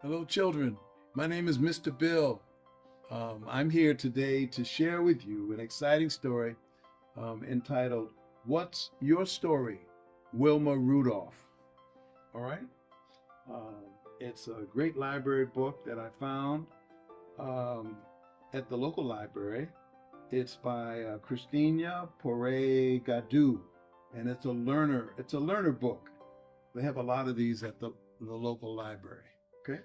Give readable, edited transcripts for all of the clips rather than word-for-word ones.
Hello, children. My name is Mr. Bill. I'm here today to share with you an exciting story entitled, What's Your Story? Wilma Rudolph. All right? It's a great library book that I found at the local library. It's by Christina Poré Gadou, and it's a learner book. They have a lot of these at the local library. Okay?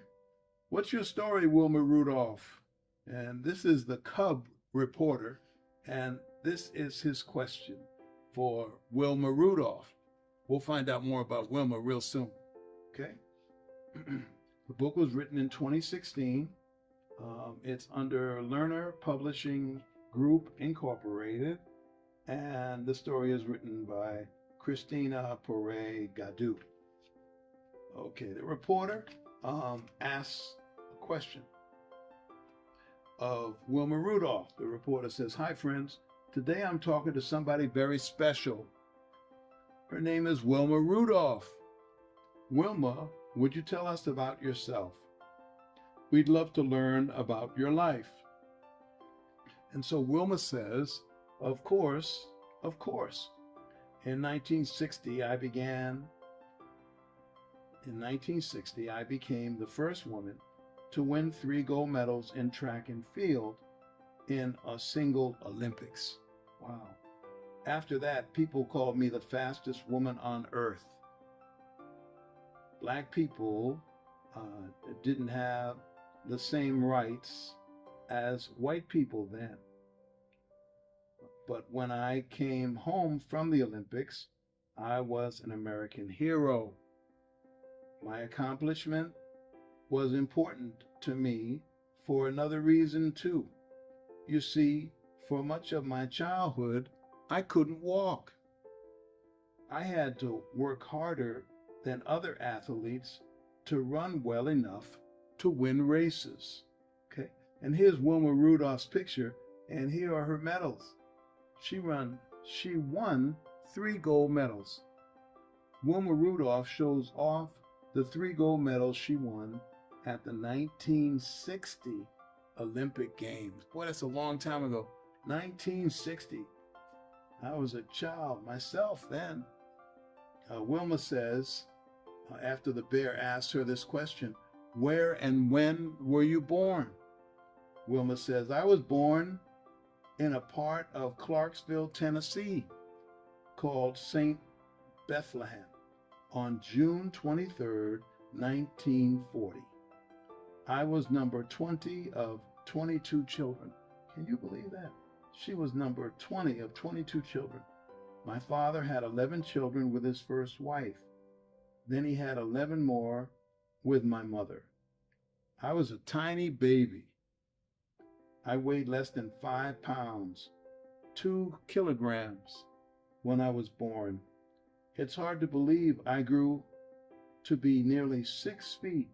What's your story, Wilma Rudolph? And this is the Cub reporter, and this is his question for Wilma Rudolph. We'll find out more about Wilma real soon. Okay? The book was written in 2016. It's under Learner Publishing Group Incorporated, and the story is written by Christina Poré Gadou. Okay, the reporter asks a question of Wilma Rudolph. The reporter says, "Hi, friends. Today I'm talking to somebody very special. Her name is Wilma Rudolph. Wilma, would you tell us about yourself? We'd love to learn about your life." And so Wilma says, of course. In 1960, I became the first woman to win 3 gold medals in track and field in a single Olympics. Wow. After that, people called me the fastest woman on earth. Black people didn't have the same rights as white people then. But when I came home from the Olympics, I was an American hero. My accomplishment was important to me for another reason too. You see, for much of my childhood, I couldn't walk. I had to work harder than other athletes to run well enough to win races. Okay, and here's Wilma Rudolph's picture, and here are her medals. She won 3 gold medals. Wilma Rudolph shows off the 3 gold medals she won at the 1960 Olympic Games. Boy, that's a long time ago. 1960. I was a child myself then. Wilma says, after the bear asked her this question, "Where and when were you born?" Wilma says, "I was born in a part of Clarksville, Tennessee, called St. Bethlehem, on June 23rd, 1940. I was number 20 of 22 children." Can you believe that? She was number 20 of 22 children. My father had 11 children with his first wife. Then he had 11 more with my mother. I was a tiny baby. I weighed less than 5 pounds, 2 kilograms, when I was born. It's hard to believe I grew to be nearly 6 feet,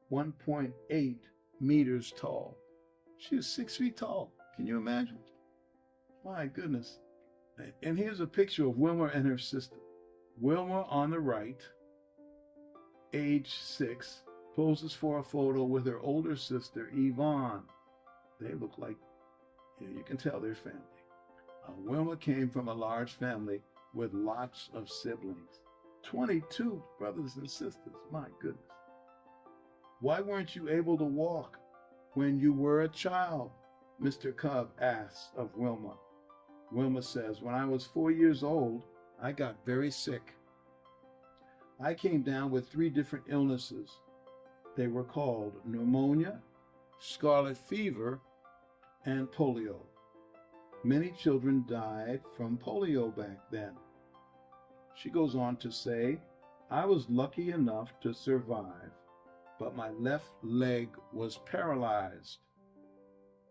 1.8 meters tall. She was 6 feet tall. Can you imagine? My goodness. And here's a picture of Wilma and her sister. Wilma on the right, age 6, poses for a photo with her older sister, Yvonne. They look like, you can tell they're family. Wilma came from a large family with lots of siblings. 22 brothers and sisters, my goodness. "Why weren't you able to walk when you were a child?" Mr. Cub asks of Wilma. Wilma says, "When I was 4 years old, I got very sick. I came down with 3 different illnesses. They were called pneumonia, scarlet fever, and polio. Many children died from polio back then." She goes on to say, "I was lucky enough to survive, but my left leg was paralyzed.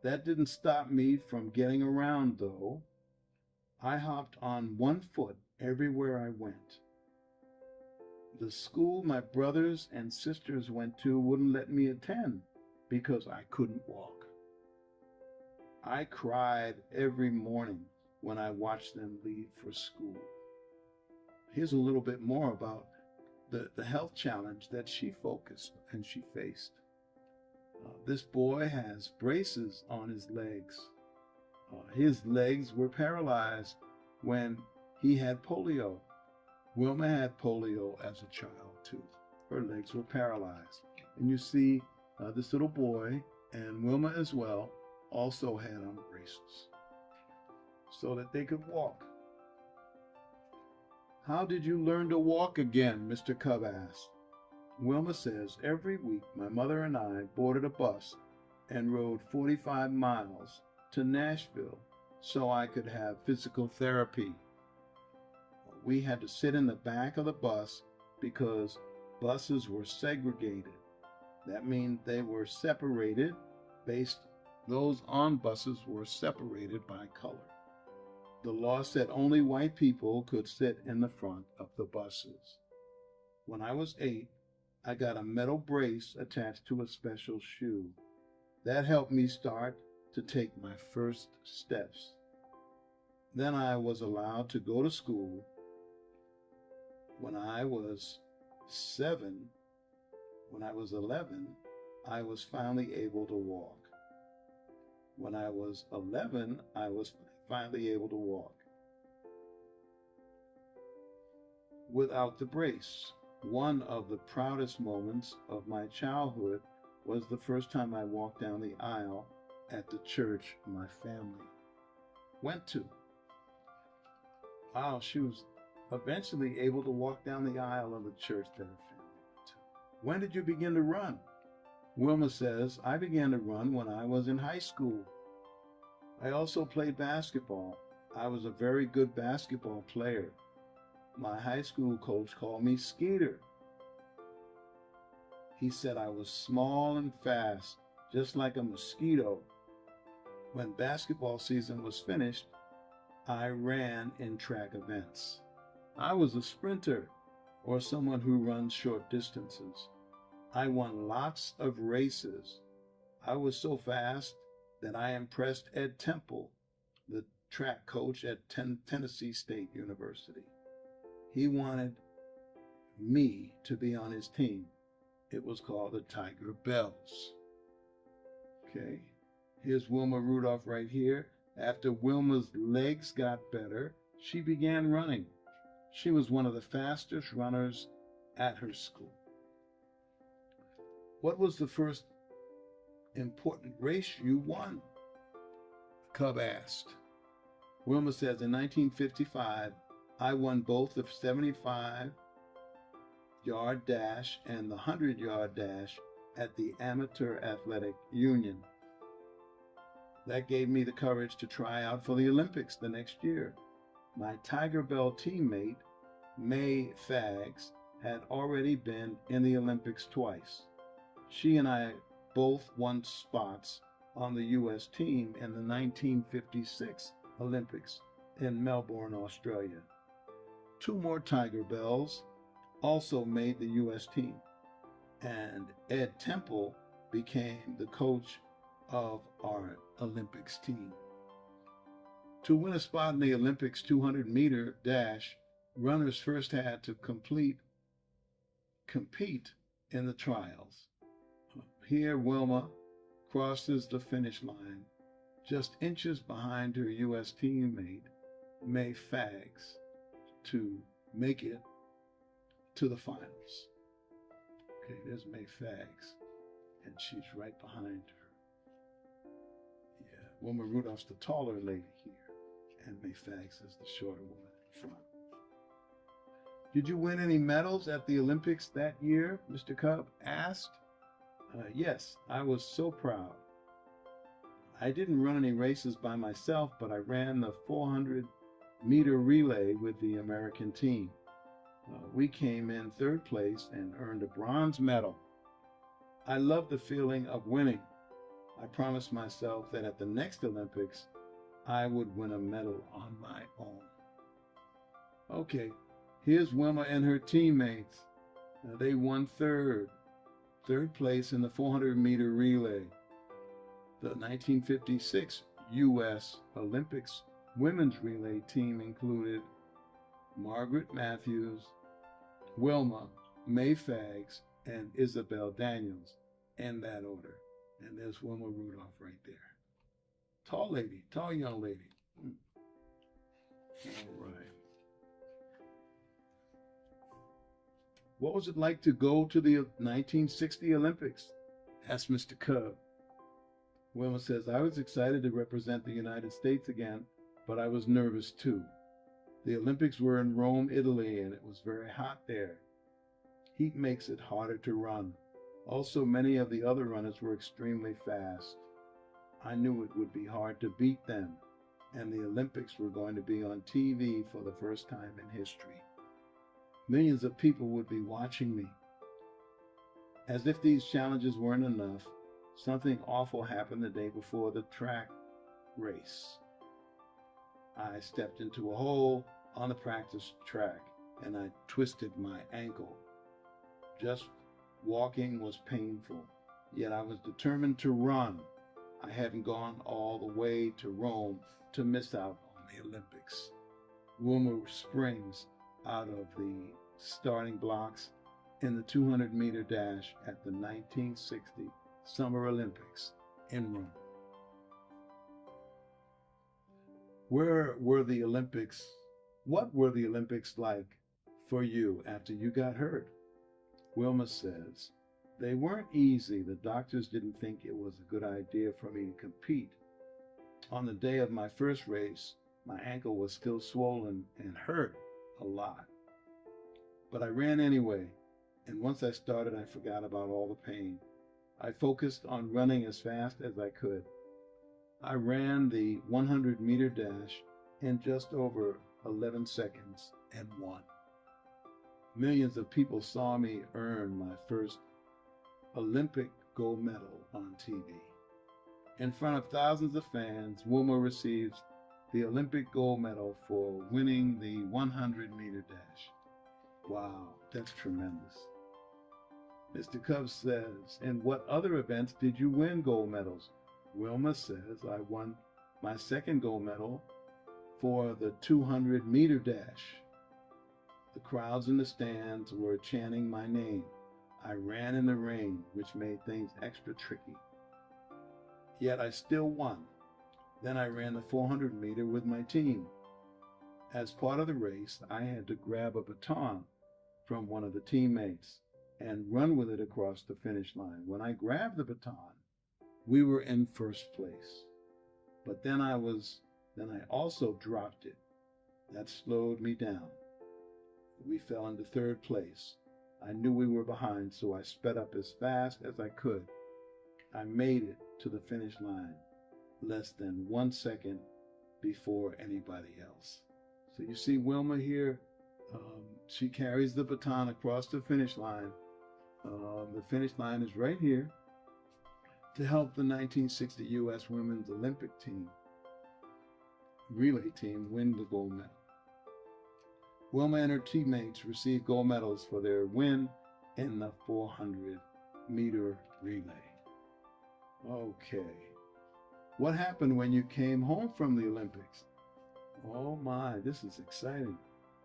That didn't stop me from getting around, though. I hopped on 1 foot everywhere I went. The school my brothers and sisters went to wouldn't let me attend because I couldn't walk. I cried every morning when I watched them leave for school." Here's a little bit more about the health challenge that she focused and she faced. This boy has braces on his legs. His legs were paralyzed when he had polio. Wilma had polio as a child too. Her legs were paralyzed. And you see this little boy, and Wilma as well, also had on braces so that they could walk. How did you learn to walk again? Mr. Cub asked. Wilma says, every week my mother and I boarded a bus and rode 45 miles to Nashville so I could have physical therapy. We had to sit in the back of the bus because buses were segregated. That means they were separated those on buses were separated by color. The law said only white people could sit in the front of the buses. When I was 8, I got a metal brace attached to a special shoe. That helped me start to take my first steps. Then I was allowed to go to school. When I was 11, I was finally able to walk. When I was 11, I was finally able to walk without the brace. One of the proudest moments of my childhood was the first time I walked down the aisle at the church my family went to. Wow, she was eventually able to walk down the aisle of the church that her family went to. When did you begin to run? Wilma says, I began to run when I was in high school. I also played basketball. I was a very good basketball player. My high school coach called me Skeeter. He said I was small and fast, just like a mosquito. When basketball season was finished, I ran in track events. I was a sprinter, or someone who runs short distances. I won lots of races. I was so fast that I impressed Ed Temple, the track coach at Tennessee State University. He wanted me to be on his team. It was called the Tiger Bells. Okay, here's Wilma Rudolph right here. After Wilma's legs got better, she began running. She was one of the fastest runners at her school. What was the first important race you won? Cub asked. Wilma says, in 1955, I won both the 75-yard dash and the 100-yard dash at the Amateur Athletic Union. That gave me the courage to try out for the Olympics the next year. My Tiger Bell teammate, May Fags, had already been in the Olympics twice. She and I both won spots on the U.S. team in the 1956 Olympics in Melbourne, Australia. 2 more Tiger Bells also made the U.S. team, and Ed Temple became the coach of our Olympics team. To win a spot in the Olympics 200-meter dash, runners first had to compete in the trials. Here, Wilma crosses the finish line just inches behind her U.S. teammate, May Fags, to make it to the finals. Okay, there's May Fags, and she's right behind her. Yeah, Wilma Rudolph's the taller lady here, and May Fags is the shorter woman in front. Did you win any medals at the Olympics that year? Mr. Cub asked. Yes, I was so proud. I didn't run any races by myself, but I ran the 400-meter relay with the American team. We came in 3rd place and earned a bronze medal. I love the feeling of winning. I promised myself that at the next Olympics, I would win a medal on my own. Okay, here's Wilma and her teammates. They won third place in the 400-meter relay. The 1956 U.S. Olympics women's relay team included Margaret Matthews, Wilma, May Fags, and Isabel Daniels, in that order. And there's Wilma Rudolph right there. Tall lady, tall young lady. All right. What was it like to go to the 1960 Olympics? Asked Mr. Cub. Wilma says, I was excited to represent the United States again, but I was nervous too. The Olympics were in Rome, Italy, and it was very hot there. Heat makes it harder to run. Also, many of the other runners were extremely fast. I knew it would be hard to beat them, and the Olympics were going to be on TV for the first time in history. Millions of people would be watching me. As if these challenges weren't enough, something awful happened the day before the track race. I stepped into a hole on the practice track and I twisted my ankle. Just walking was painful, yet I was determined to run. I hadn't gone all the way to Rome to miss out on the Olympics. Wilma springs out of the starting blocks in the 200-meter dash at the 1960 Summer Olympics in Rome. What were the Olympics like for you after you got hurt? Wilma says, they weren't easy. The doctors didn't think it was a good idea for me to compete. On the day of my first race, my ankle was still swollen and hurt a lot. But I ran anyway, and once I started, I forgot about all the pain. I focused on running as fast as I could. I ran the 100-meter dash in just over 11 seconds and won. Millions of people saw me earn my first Olympic gold medal on TV. In front of thousands of fans, Wilma receives the Olympic gold medal for winning the 100-meter dash. Wow, that's tremendous. Mr. Cub says, in what other events did you win gold medals? Wilma says, I won my second gold medal for the 200-meter dash. The crowds in the stands were chanting my name. I ran in the rain, which made things extra tricky. Yet I still won. Then I ran the 400-meter with my team. As part of the race, I had to grab a baton from one of the teammates and run with it across the finish line. When I grabbed the baton, we were in first place. But then I also dropped it. That slowed me down. We fell into third place. I knew we were behind, so I sped up as fast as I could. I made it to the finish line less than 1 second before anybody else. So you see Wilma here, she carries the baton across the finish line. The finish line is right here to help the 1960 U.S. Women's Olympic team, relay team, win the gold medal. Wilma and her teammates received gold medals for their win in the 400-meter relay. Okay. What happened when you came home from the Olympics? Oh my, this is exciting.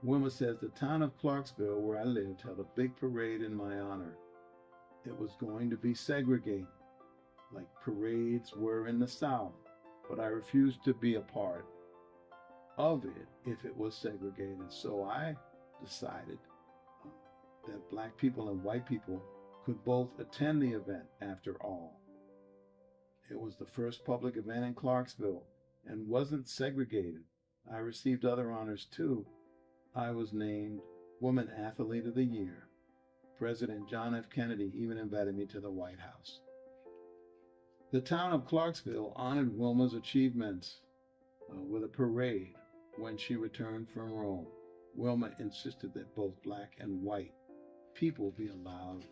Wilma says the town of Clarksville, where I lived, held a big parade in my honor. It was going to be segregated, like parades were in the South, but I refused to be a part of it if it was segregated. So I decided that black people and white people could both attend the event after all. It was the first public event in Clarksville and wasn't segregated. I received other honors too. I was named Woman Athlete of the Year. President John F. Kennedy even invited me to the White House. The town of Clarksville honored Wilma's achievements with a parade when she returned from Rome. Wilma insisted that both black and white people be allowed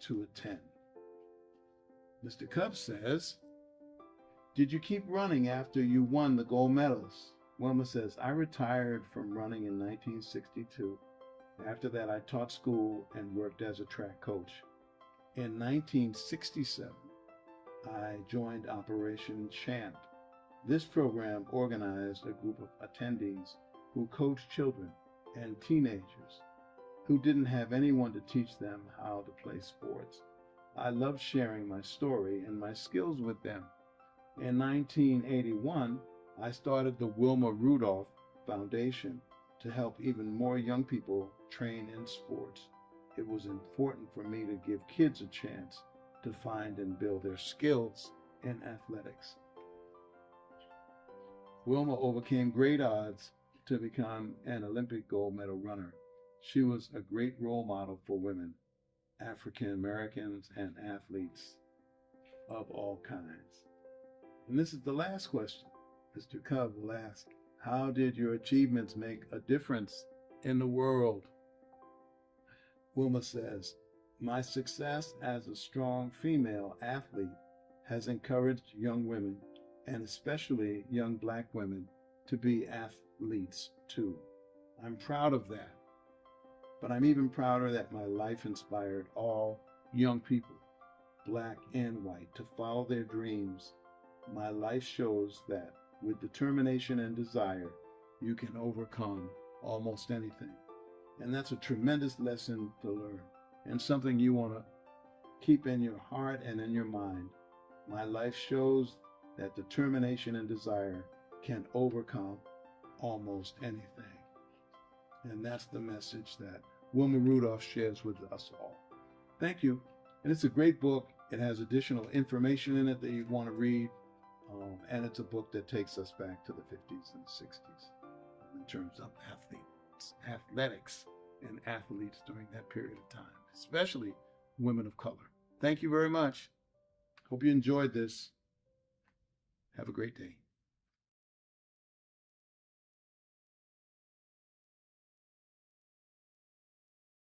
to attend. Mr. Cub says, did you keep running after you won the gold medals? Wilma says, I retired from running in 1962. After that, I taught school and worked as a track coach. In 1967, I joined Operation Champ. This program organized a group of attendees who coached children and teenagers who didn't have anyone to teach them how to play sports. I loved sharing my story and my skills with them. In 1981, I started the Wilma Rudolph Foundation to help even more young people train in sports. It was important for me to give kids a chance to find and build their skills in athletics. Wilma overcame great odds to become an Olympic gold medal runner. She was a great role model for women, African Americans, and athletes of all kinds. And this is the last question. Mr. Cub will ask, how did your achievements make a difference in the world? Wilma says, my success as a strong female athlete has encouraged young women, and especially young Black women, to be athletes too. I'm proud of that. But I'm even prouder that my life inspired all young people, Black and white, to follow their dreams. My life shows that with determination and desire, you can overcome almost anything. And that's a tremendous lesson to learn, and something you want to keep in your heart and in your mind. My life shows that determination and desire can overcome almost anything. And that's the message that Wilma Rudolph shares with us all. Thank you. And it's a great book. It has additional information in it that you want to read. And it's a book that takes us back to the 50s and 60s in terms of athletics and athletes during that period of time, especially women of color. Thank you very much. Hope you enjoyed this. Have a great day.